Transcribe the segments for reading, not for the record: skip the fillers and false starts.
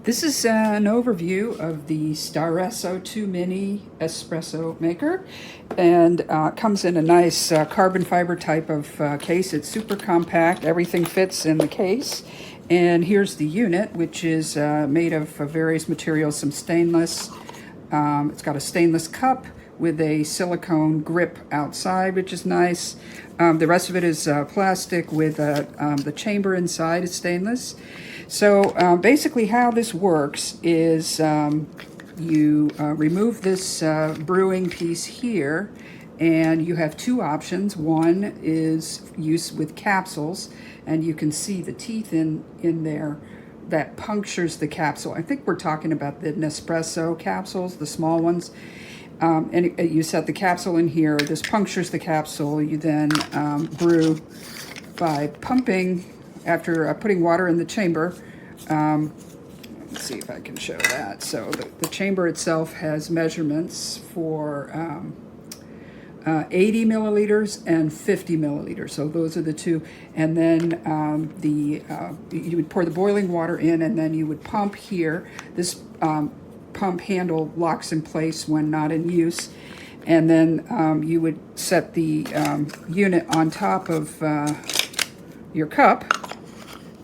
This is an overview of the STARESSO 2 Mini Espresso maker, and comes in a nice carbon fiber type of case. It's super compact, everything fits in the case. And here's the unit, which is made of various materials, some stainless, It's got a stainless cup with a silicone grip outside, which is nice. The rest of it is plastic with the chamber inside is stainless. So basically how this works is you remove this brewing piece here, and you have two options. One is used with capsules, and you can see the teeth in there that punctures the capsule. I think we're talking about the Nespresso capsules, the small ones. And you set the capsule in here. This punctures the capsule. You then brew by pumping after putting water in the chamber. Let's see if I can show that. So the chamber itself has measurements for 80 milliliters and 50 milliliters. So those are the two. And then you would pour the boiling water in, and then you would pump here. This pump handle locks in place when not in use. And then you would set the unit on top of your cup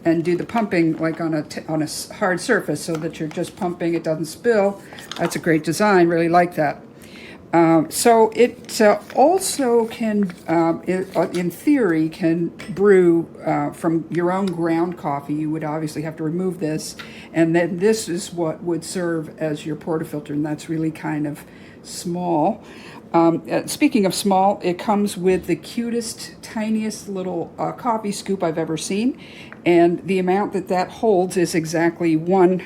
and do the pumping like on a hard surface, so that you're just pumping, it doesn't spill. That's a great design, really like that. So it also can, in theory, can brew from your own ground coffee. You would obviously have to remove this, and then this is what would serve as your portafilter, and that's really kind of small. Speaking of small, it comes with the cutest, tiniest little coffee scoop I've ever seen, and the amount that holds is exactly 1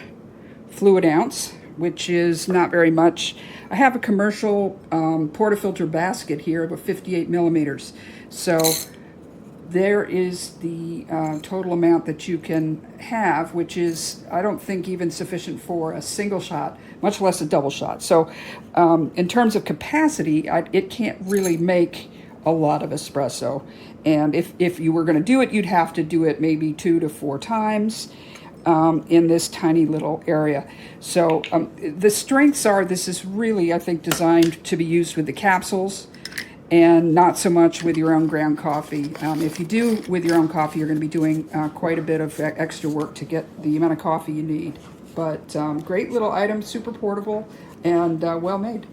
fluid ounce, which is not very much. I have a commercial portafilter basket here of 58 millimeters, so there is the total amount that you can have, which is, I don't think, even sufficient for a single shot, much less a double shot. So in terms of capacity, it can't really make a lot of espresso. And if you were going to do it, you'd have to do it maybe 2 to 4 times in this tiny little area. So the strengths are, this is really, I think, designed to be used with the capsules and not so much with your own ground coffee. If you do with your own coffee, you're going to be doing quite a bit of extra work to get the amount of coffee you need. But great little item, super portable, and well made.